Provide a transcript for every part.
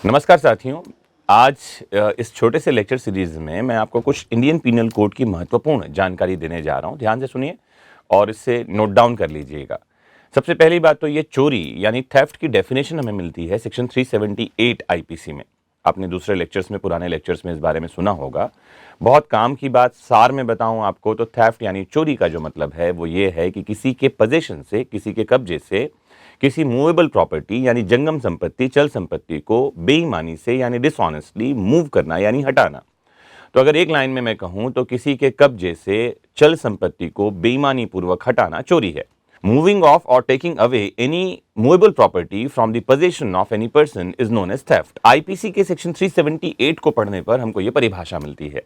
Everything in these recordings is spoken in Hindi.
नमस्कार साथियों। आज इस छोटे से लेक्चर सीरीज में मैं आपको कुछ इंडियन पीनल कोड की महत्वपूर्ण जानकारी देने जा रहा हूं। ध्यान से सुनिए और इससे नोट डाउन कर लीजिएगा। सबसे पहली बात तो ये चोरी यानी थेफ्ट की डेफिनेशन हमें मिलती है सेक्शन 378 आईपीसी में। आपने दूसरे लेक्चर्स में, पुराने लेक्चर्स में इस बारे में सुना होगा। बहुत काम की बात सार में बताऊं आपको तो थेफ्ट यानी चोरी का जो मतलब है वो ये है कि किसी के पोजेशन से, किसी के कब्जे से किसी मूवेबल प्रॉपर्टी यानी जंगम संपत्ति, चल संपत्ति को बेईमानी से यानी डिसऑनेस्टली मूव करना यानी हटाना। तो अगर एक लाइन में मैं कहूं तो किसी के कब्जे से चल संपत्ति को बेईमानी पूर्वक हटाना चोरी है। मूविंग ऑफ और taking away any movable property from the possession of any person is known as theft. IPC के सेक्शन 378 को पढ़ने पर हमको यह परिभाषा मिलती है।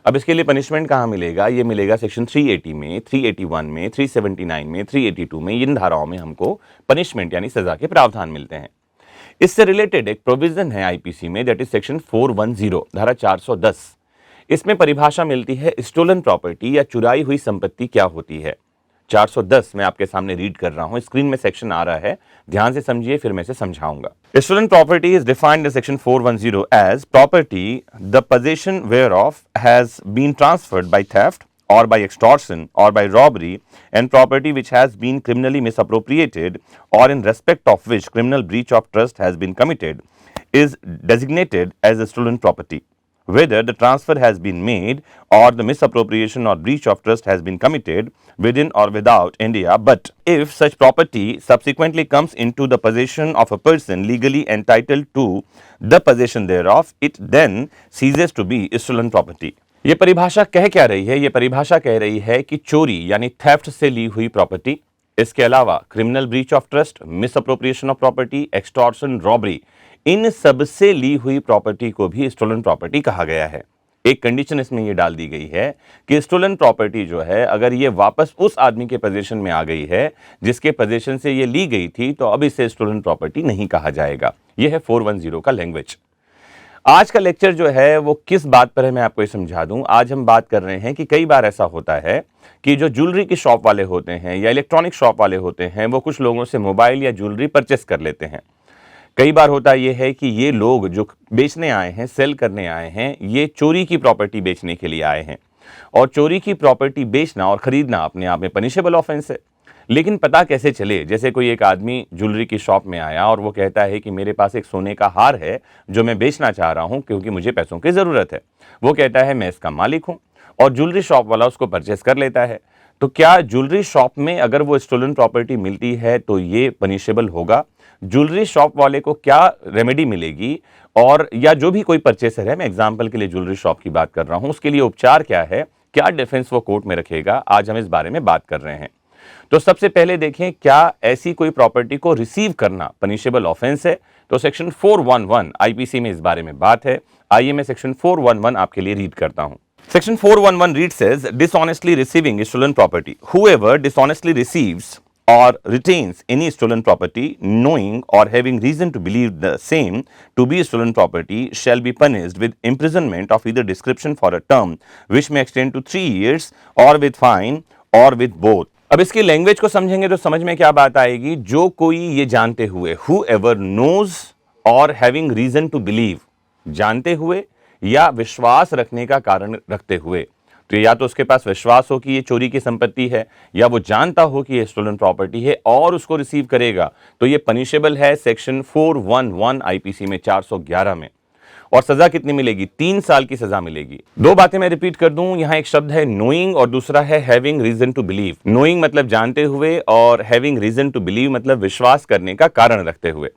अब इसके लिए पनिशमेंट कहां मिलेगा? ये मिलेगा सेक्शन 380 में, 381 में, 379 में, 382 में। इन धाराओं में हमको पनिशमेंट यानी सजा के प्रावधान मिलते हैं। इससे रिलेटेड एक प्रोविजन है आईपीसी में, दैट इज सेक्शन 410, धारा 410। इसमें परिभाषा मिलती है स्टोलन प्रॉपर्टी या चुराई हुई संपत्ति क्या होती है। 410 मैं आपके सामने रीड कर रहा हूं, स्क्रीन में सेक्शन आ रहा है, ध्यान से समझिए, फिर मैं इसे समझाऊंगा। Stolen property is defined in section 410 as property the possession whereof has been transferred by theft or by extortion or by robbery, and property which has been criminally misappropriated or in respect of which criminal breach of trust has been committed is designated as a stolen property. Whether the transfer has been made or the misappropriation or breach of trust has been committed within or without India, but if such property subsequently comes into the possession of a person legally entitled to the possession thereof, it then ceases to be stolen property. ये परिभाषा कह क्या रही है? ये परिभाषा कह रही है कि चोरी यानी थेफ्ट से ली हुई प्रॉपर्टी, इसके अलावा criminal breach of trust, misappropriation of property, extortion, robbery, इन सब से ली हुई प्रॉपर्टी को भी स्टोलन प्रॉपर्टी कहा गया है। एक कंडीशन इसमें यह डाल दी गई है कि स्टोलन प्रॉपर्टी जो है, अगर ये वापस उस आदमी के पोजीशन में आ गई है जिसके पोजीशन से ये ली गई थी, तो अब इसे स्टोलन प्रॉपर्टी नहीं कहा जाएगा। यह है 410 का लैंग्वेज। आज का लेक्चर जो है वो किस बात पर है मैं आपको ये समझा दूं। आज हम बात कर रहे हैं कि कई बार ऐसा होता है कि जो ज्वेलरी की शॉप वाले होते हैं या इलेक्ट्रॉनिक शॉप वाले होते हैं, वो कुछ लोगों से मोबाइल या ज्वेलरी परचेस कर लेते हैं। कई बार होता यह है कि ये लोग जो बेचने आए हैं, सेल करने आए हैं, ये चोरी की प्रॉपर्टी बेचने के लिए आए हैं। और चोरी की प्रॉपर्टी बेचना और खरीदना अपने आप में पनिशेबल ऑफेंस है। लेकिन पता कैसे चले? जैसे कोई एक आदमी ज्वेलरी की शॉप में आया और वो कहता है कि मेरे पास एक सोने का हार है जो मैं बेचना चाह रहा हूं क्योंकि मुझे पैसों की जरूरत है। वो कहता है मैं इसका मालिक हूं, और ज्वेलरी शॉप वाला उसको परचेस कर लेता है। तो क्या ज्वेलरी शॉप में अगर वो स्टोलन प्रॉपर्टी मिलती है तो ये पनिशेबल होगा? ज्वेलरी शॉप वाले को क्या रेमेडी मिलेगी? और या जो भी कोई परचेसर है, मैं एग्जांपल के लिए ज्वेलरी शॉप की बात कर रहा हूं, उसके लिए उपचार क्या है, क्या डिफेंस वो कोर्ट में रखेगा? आज हम इस बारे में बात कर रहे हैं। तो सबसे पहले देखें, क्या ऐसी कोई प्रॉपर्टी को रिसीव करना पनिशेबल ऑफेंस है? तो सेक्शन 411 आईपीसी में इस बारे में बात है। आइए मैं सेक्शन 411 आपके लिए रीड करता हूं। Section 411 read says, dishonestly receiving stolen property, whoever dishonestly receives or retains any stolen property, knowing or having reason to believe the same to be stolen property, shall be punished with imprisonment of either description for a term which may extend to 3 years or with fine or with both. अब इसकी लैंग्वेज को समझेंगे तो समझ में क्या बात आएगी? जो कोई ये जानते हुए, whoever knows or having reason to believe, जानते हुए या विश्वास रखने का कारण रखते हुए, तो या तो उसके पास विश्वास हो कि ये चोरी की संपत्ति है, या वो जानता हो कि ये स्टोलन प्रॉपर्टी है और उसको रिसीव करेगा, तो ये पनिशेबल है सेक्शन 411 आईपीसी में 411 में। और सजा कितनी मिलेगी? 3 साल की सजा मिलेगी। दो बातें मैं रिपीट कर दूं, यहां एक शब्द है नोइंग और दूसरा है having reason to believe. Knowing मतलब जानते हुए और हैविंग रीजन टू बिलीव मतलब विश्वास करने का कारण रखते हुए।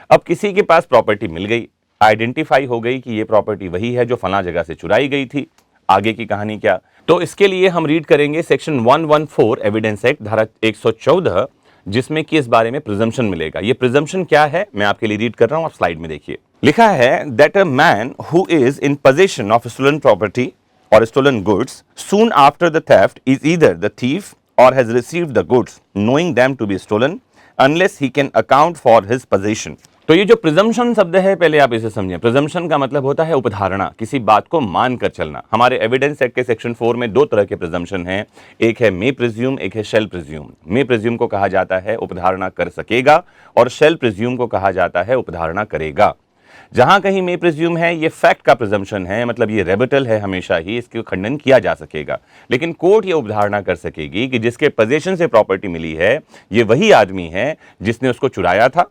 अब किसी के पास प्रॉपर्टी मिल गई, आइडेंटिफाई हो गई कि ये प्रॉपर्टी वही है जो फला जगह से चुराई गई थी। आगे की कहानी क्या? तो इसके लिए हम रीड करेंगे सेक्शन 114 एविडेंस एक्ट, धारा 114, जिसमें कि इस बारे में प्रिजम्पशन मिलेगा। ये प्रिजम्पशन क्या है मैं आपके लिए रीड कर रहा हूं, आप स्लाइड में देखिए। लिखा है that a man who is in possession of stolen property or stolen goods soon after the theft is either the thief or has received the goods knowing them to be stolen unless he can account for his possession. तो ये जो प्रिजम्पशन शब्द है, पहले आप इसे समझें। प्रिजम्पशन का मतलब होता है उपधारणा, किसी बात को मानकर चलना। हमारे एविडेंस एक्ट के सेक्शन 4 में 2 तरह के प्रिजम्पशन हैं, एक है मे प्रिज्यूम, एक है शेल प्रिज्यूम। मे प्रिज्यूम को कहा जाता है उपधारणा कर सकेगा, और शेल प्रिज्यूम को कहा जाता है उपधारणा करेगा। जहां कहीं मे प्रिज्यूम है, ये फैक्ट का प्रिजम्पशन है, मतलब ये रेबटल है, हमेशा ही इसके खंडन किया जा सकेगा। लेकिन कोर्ट ये उपधारणा कर सकेगी कि जिसके पोजीशन से प्रॉपर्टी मिली है ये वही आदमी है जिसने उसको चुराया था,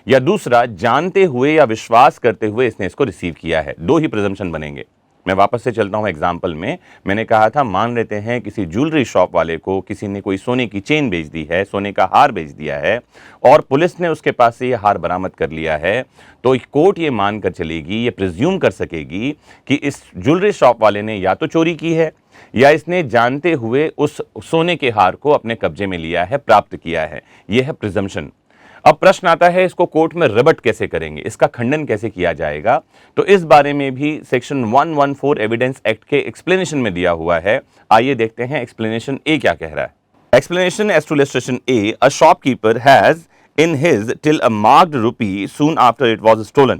या दूसरा जानते हुए या विश्वास करते हुए इसने इसको रिसीव किया है। दो ही प्रिजम्पशन बनेंगे। मैं वापस से चलता हूं एग्जाम्पल में। मैंने कहा था, मान लेते हैं किसी ज्वेलरी शॉप वाले को किसी ने कोई सोने की चेन बेच दी है, सोने का हार बेच दिया है, और पुलिस ने उसके पास से ये हार बरामद कर लिया है, तो कोर्ट ये मानकर चलेगी, ये प्रिज्यूम कर सकेगी कि इस ज्वेलरी शॉप वाले ने या तो चोरी की है या इसने जानते हुए उस सोने के हार को अपने कब्जे में लिया है, प्राप्त किया है। यह है प्रिजम्पशन। अब प्रश्न आता है, इसको कोर्ट में रिबट कैसे करेंगे, इसका खंडन कैसे किया जाएगा? तो इस बारे में भी सेक्शन 114 एविडेंस एक्ट के एक्सप्लेनेशन में दिया हुआ है। आइए देखते हैं एक्सप्लेनेशन ए क्या कह रहा है। Explanation as to illustration A, a shopkeeper has in his till a marked rupee soon after it was stolen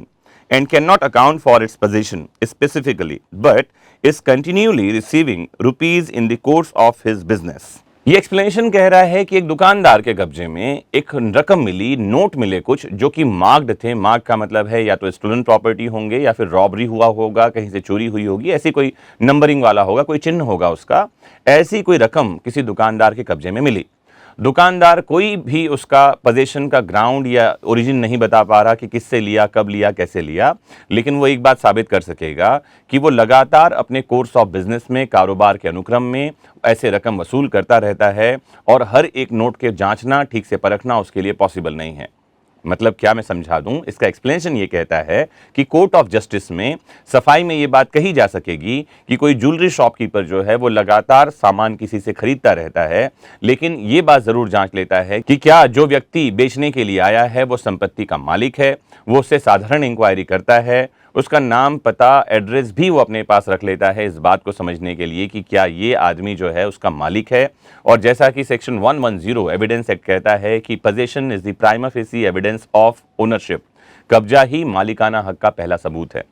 and cannot account for its possession specifically, but is continually receiving rupees in the course of his business. ये एक्सप्लेनेशन कह रहा है कि एक दुकानदार के कब्जे में एक रकम मिली, नोट मिले कुछ जो कि मार्क्ड थे। मार्क का मतलब है या तो स्टोलन प्रॉपर्टी होंगे या फिर रॉबरी हुआ होगा, कहीं से चोरी हुई होगी, ऐसी कोई नंबरिंग वाला होगा, कोई चिन्ह होगा उसका। ऐसी कोई रकम किसी दुकानदार के कब्जे में मिली। दुकानदार कोई भी उसका पोजीशन का ग्राउंड या ओरिजिन नहीं बता पा रहा कि किससे लिया, कब लिया, कैसे लिया, लेकिन वो एक बात साबित कर सकेगा कि वो लगातार अपने कोर्स ऑफ बिजनेस में, कारोबार के अनुक्रम में ऐसे रकम वसूल करता रहता है, और हर एक नोट के जांचना, ठीक से परखना उसके लिए पॉसिबल नहीं है। मतलब क्या, मैं समझा दूं। इसका एक्सप्लेनेशन ये कहता है कि कोर्ट ऑफ जस्टिस में सफाई में ये बात कही जा सकेगी कि कोई ज्वेलरी शॉपकीपर जो है वो लगातार सामान किसी से खरीदता रहता है, लेकिन ये बात जरूर जांच लेता है कि क्या जो व्यक्ति बेचने के लिए आया है वो संपत्ति का मालिक है। वो उससे साधारण इंक्वायरी करता है, उसका नाम, पता, एड्रेस भी वो अपने पास रख लेता है इस बात को समझने के लिए कि क्या ये आदमी जो है उसका मालिक है। और जैसा कि सेक्शन 110 एविडेंस एक्ट कहता है कि position is the prima facie evidence of ownership, कब्जा ही मालिकाना हक का पहला सबूत है।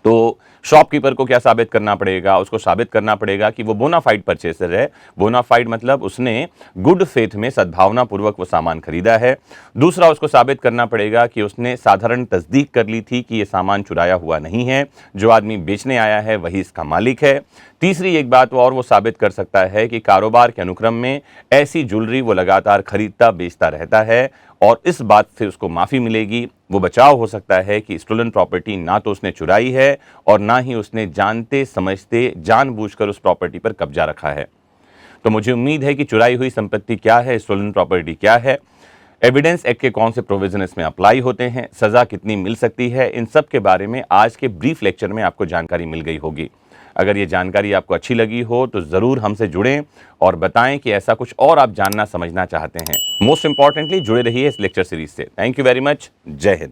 तो शॉपकीपर को क्या साबित करना पड़ेगा? उसको साबित करना पड़ेगा कि वो बोनाफाइड परचेसर है। बोनाफाइड मतलब उसने गुड फेथ में, सद्भावना पूर्वक वो सामान खरीदा है। दूसरा, उसको साबित करना पड़ेगा कि उसने साधारण तस्दीक कर ली थी कि ये सामान चुराया हुआ नहीं है, जो आदमी बेचने आया है वही इसका मालिक है। तीसरी एक बात और वो साबित कर सकता है कि कारोबार के अनुक्रम में ऐसी ज्वेलरी वो लगातार खरीदता बेचता रहता है, और इस बात से उसको माफ़ी मिलेगी। वो बचाव हो सकता है कि स्टोलन प्रॉपर्टी ना तो उसने चुराई है और ना ही उसने जानते समझते जानबूझकर उस प्रॉपर्टी पर कब्जा रखा है। तो मुझे उम्मीद है कि चुराई हुई संपत्ति क्या है, स्टोलन प्रॉपर्टी क्या है, एविडेंस एक्ट के कौन से प्रोविजन इसमें अप्लाई होते हैं, सज़ा कितनी मिल सकती है, इन सब के बारे में आज के ब्रीफ लेक्चर में आपको जानकारी मिल गई होगी। अगर ये जानकारी आपको अच्छी लगी हो तो ज़रूर हमसे जुड़ें और बताएं कि ऐसा कुछ और आप जानना समझना चाहते हैं। मोस्ट इंपॉर्टेंटली जुड़े रहिए इस लेक्चर सीरीज से। Thank you very much. जय हिंद।